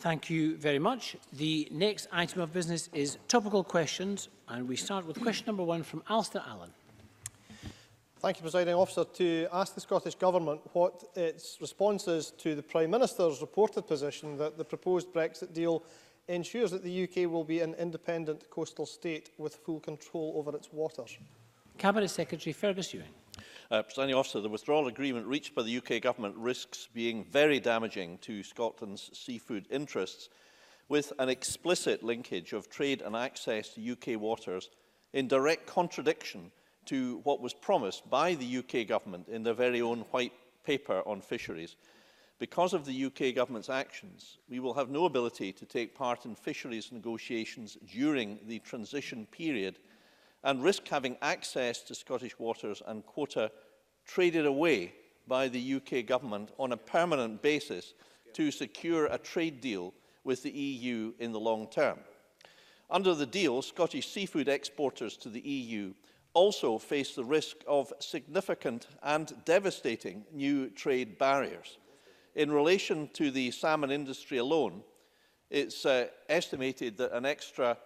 Thank you very much. The next item of business is topical questions, and we start with question number 1 from Alasdair Allan. Thank you, Presiding Officer. To ask the Scottish Government what its response is to the Prime Minister's reported position that the proposed Brexit deal ensures that the UK will be an independent coastal state with full control over its waters. Cabinet Secretary Fergus Ewing. Presiding Officer, the withdrawal agreement reached by the UK Government risks being very damaging to Scotland's seafood interests, with an explicit linkage of trade and access to UK waters in direct contradiction to what was promised by the UK Government in their very own White Paper on fisheries. Because of the UK Government's actions, we will have no ability to take part in fisheries negotiations during the transition period and risk having access to Scottish waters and quota traded away by the UK Government on a permanent basis to secure a trade deal with the EU in the long term. Under the deal, Scottish seafood exporters to the EU also face the risk of significant and devastating new trade barriers. In relation to the salmon industry alone, it's estimated that an extra...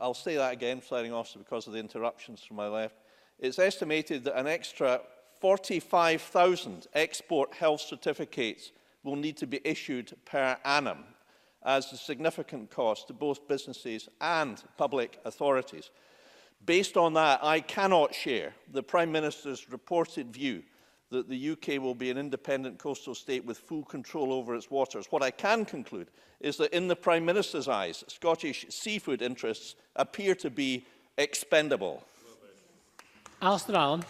I'll say that again, Presiding Officer, because of the interruptions from my left. It's estimated that an extra 45,000 export health certificates will need to be issued per annum as a significant cost to both businesses and public authorities. Based on that, I cannot share the Prime Minister's reported view that the UK will be an independent coastal state with full control over its waters. What I can conclude is that in the Prime Minister's eyes, Scottish seafood interests appear to be expendable. Alasdair Allan.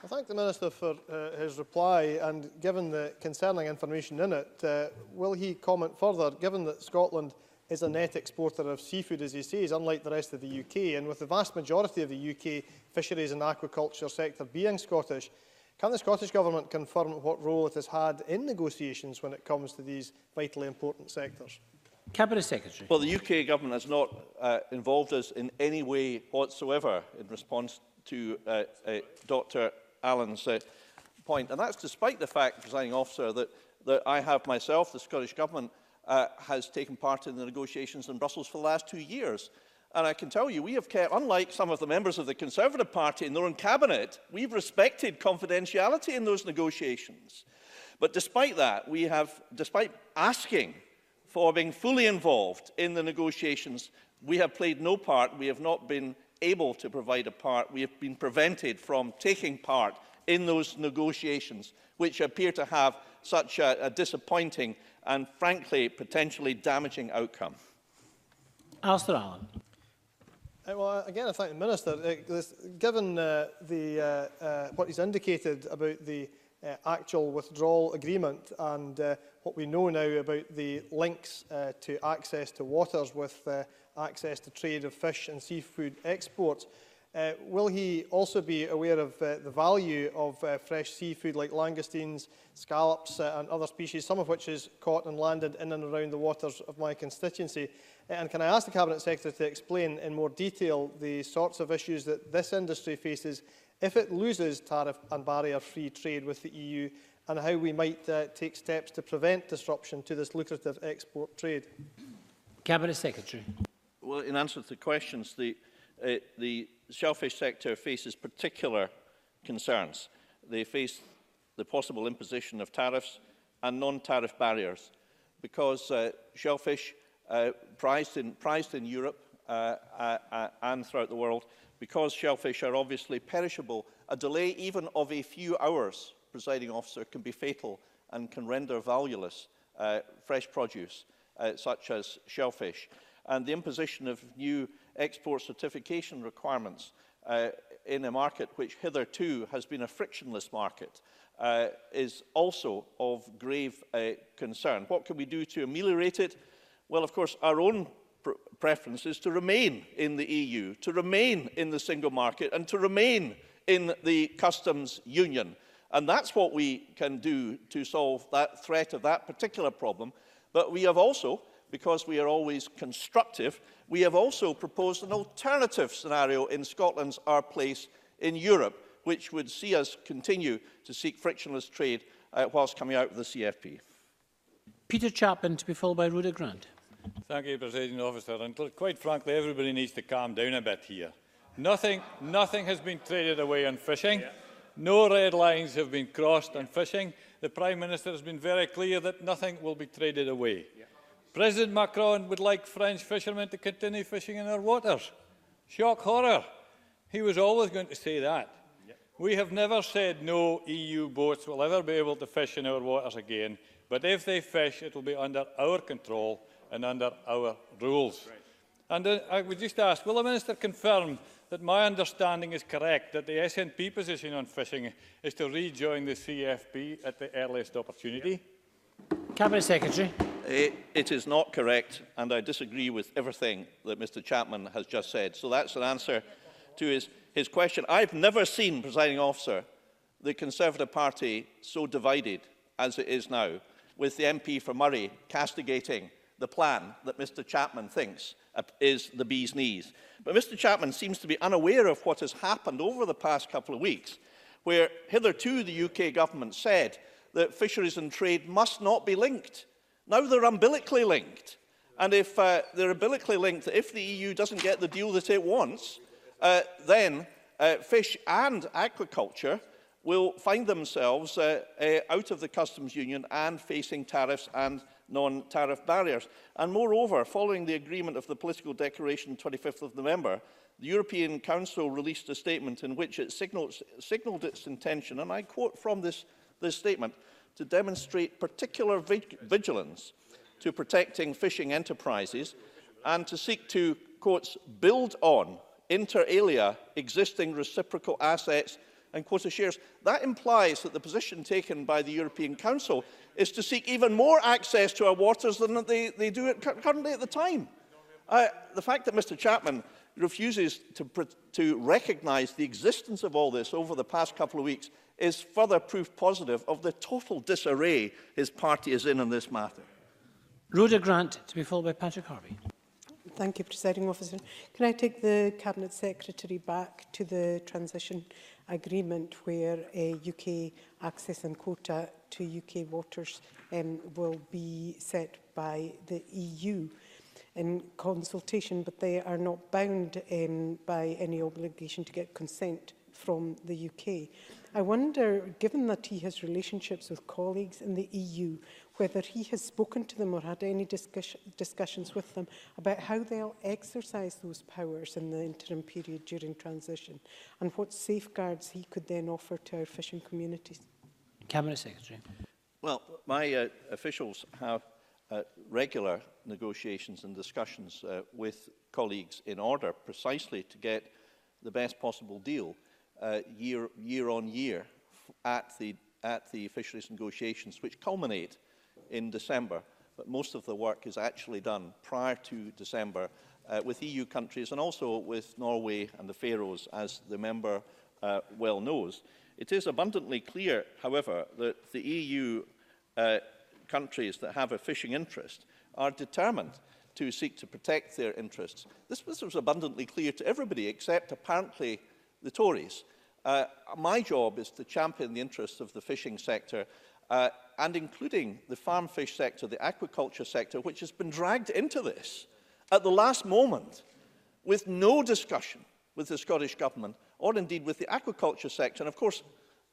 I thank the Minister for his reply, and given the concerning information in it, will he comment further, given that Scotland is a net exporter of seafood, as he says, unlike the rest of the UK, and with the vast majority of the UK fisheries and aquaculture sector being Scottish, can the Scottish Government confirm what role it has had in negotiations when it comes to these vitally important sectors? Cabinet Secretary. Well, the UK Government has not involved us in any way whatsoever in response to Dr Allan's point. And that's despite the fact, Presiding Officer, that I have myself, the Scottish Government, has taken part in the negotiations in Brussels for the last 2 years. And I can tell you, we have kept, unlike some of the members of the Conservative Party in their own cabinet, we've respected confidentiality in those negotiations. But despite that, we have, despite asking for being fully involved in the negotiations, we have played no part. We have not been able to provide a part. We have been prevented from taking part in those negotiations, which appear to have such a disappointing and, frankly, potentially damaging outcome. Alasdair Allan. Well, again, I thank the Minister. Given what he's indicated about the actual withdrawal agreement and what we know now about the links to access to waters with access to trade of fish and seafood exports, will he also be aware of the value of fresh seafood like langoustines, scallops and other species, some of which is caught and landed in and around the waters of my constituency? And can I ask the Cabinet Secretary to explain in more detail the sorts of issues that this industry faces if it loses tariff and barrier-free trade with the EU, and how we might take steps to prevent disruption to this lucrative export trade? Cabinet Secretary. Well, in answer to the questions, the shellfish sector faces particular concerns. They face the possible imposition of tariffs and non-tariff barriers because shellfish prized in Europe and throughout the world, because shellfish are obviously perishable, a delay even of a few hours, Presiding Officer, can be fatal and can render valueless fresh produce such as shellfish. And the imposition of new export certification requirements in a market which hitherto has been a frictionless market is also of grave concern. What can we do to ameliorate it? Well, of course, our own preference is to remain in the EU, to remain in the single market and to remain in the customs union. And that's what we can do to solve that threat of that particular problem. But we have also, because we are always constructive, we have also proposed an alternative scenario in Scotland's Our Place in Europe, which would see us continue to seek frictionless trade whilst coming out of the CFP. Peter Chapman, to be followed by Rhoda Grant. Thank you, Presiding Officer. And quite frankly, everybody needs to calm down a bit here. Nothing has been traded away on fishing. No red lines have been crossed on fishing. The Prime Minister has been very clear that nothing will be traded away. President Macron would like French fishermen to continue fishing in our waters. Shock horror. He was always going to say that. We have never said no EU boats will ever be able to fish in our waters again, but if they fish, it will be under our control and under our rules. And I would just ask, will the Minister confirm that my understanding is correct, that the SNP position on fishing is to rejoin the CFP at the earliest opportunity? Cabinet Secretary. It is not correct, and I disagree with everything that Mr Chapman has just said. So that's an answer to his question. I've never seen, Presiding Officer, the Conservative Party so divided as it is now, with the MP for Murray castigating the plan that Mr Chapman thinks is the bee's knees. But Mr Chapman seems to be unaware of what has happened over the past couple of weeks, where hitherto the UK government said that fisheries and trade must not be linked. Now they're umbilically linked. And if they're umbilically linked, if the EU doesn't get the deal that it wants, then fish and aquaculture will find themselves out of the customs union and facing tariffs and non-tariff barriers. And moreover, following the agreement of the political declaration 25th of November, the European Council released a statement in which it signalled its intention, and I quote from this statement, to demonstrate particular vigilance to protecting fishing enterprises and to seek to, quotes, build on, inter alia, existing reciprocal assets and quota shares. That implies that the position taken by the European Council is to seek even more access to our waters than they do currently at the time. The fact that Mr Chapman refuses to recognise the existence of all this over the past couple of weeks is further proof positive of the total disarray his party is in this matter. Rhoda Grant, to be followed by Patrick Harvie. Thank you, Presiding Officer. Can I take the Cabinet Secretary back to the transition agreement where UK access and quota to UK waters will be set by the EU in consultation, but they are not bound by any obligation to get consent from the UK. I wonder, given that he has relationships with colleagues in the EU, whether he has spoken to them or had any discussions with them about how they'll exercise those powers in the interim period during transition, and what safeguards he could then offer to our fishing communities. Cabinet Secretary. Well, my officials have regular negotiations and discussions with colleagues in order precisely to get the best possible deal year on year at the fisheries negotiations, which culminate in December. But most of the work is actually done prior to December with EU countries and also with Norway and the Faroes, as the member well knows. It is abundantly clear, however, that the EU countries that have a fishing interest are determined to seek to protect their interests. This was abundantly clear to everybody except apparently the Tories. My job is to champion the interests of the fishing sector and including the farm fish sector, the aquaculture sector, which has been dragged into this at the last moment with no discussion with the Scottish Government or indeed with the aquaculture sector. And of course,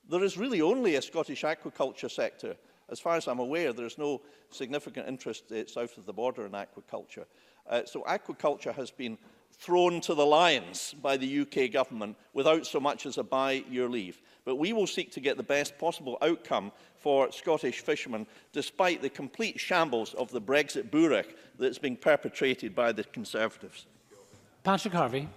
there is really only a Scottish aquaculture sector. As far as I'm aware, there is no significant interest south of the border in aquaculture. So aquaculture has been thrown to the lions by the UK government without so much as a by your leave. But we will seek to get the best possible outcome for Scottish fishermen, despite the complete shambles of the BrExit burek that's being perpetrated by the Conservatives. Patrick Harvie.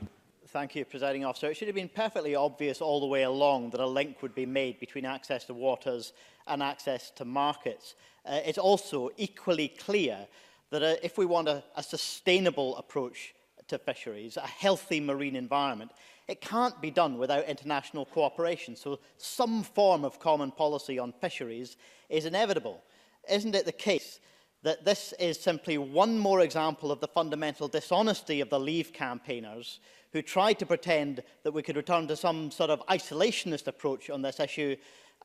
Thank you, Presiding Officer. It should have been perfectly obvious all the way along that a link would be made between access to waters and access to markets. It's also equally clear that if we want a sustainable approach to fisheries, a healthy marine environment, it can't be done without international cooperation. So some form of common policy on fisheries is inevitable. Isn't it the case that this is simply one more example of the fundamental dishonesty of the Leave campaigners who tried to pretend that we could return to some sort of isolationist approach on this issue,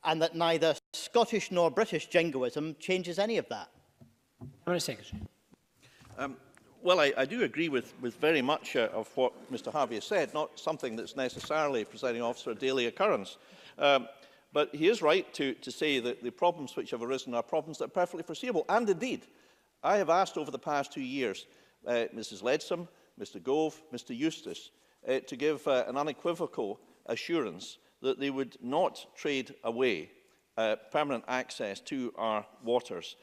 and that neither Scotland Scottish nor British jingoism changes any of that. Cabinet Secretary. Well, I do agree with very much of what Mr Harvie has said, not something that's necessarily, presiding officer, a daily occurrence. But he is right to say that the problems which have arisen are problems that are perfectly foreseeable. And indeed, I have asked over the past 2 years, Mrs Leadsom, Mr Gove, Mr Eustace, to give an unequivocal assurance that they would not trade away permanent access to our waters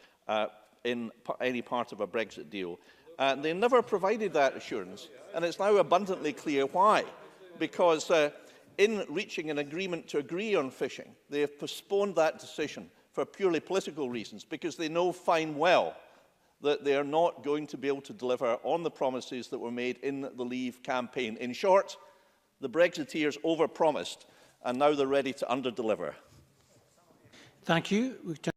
in any part of a Brexit deal. They never provided that assurance, and it's now abundantly clear why. Because in reaching an agreement to agree on fishing, they have postponed that decision for purely political reasons, because they know fine well that they are not going to be able to deliver on the promises that were made in the Leave campaign. In short, the Brexiteers overpromised, and now they're ready to underdeliver. Thank you.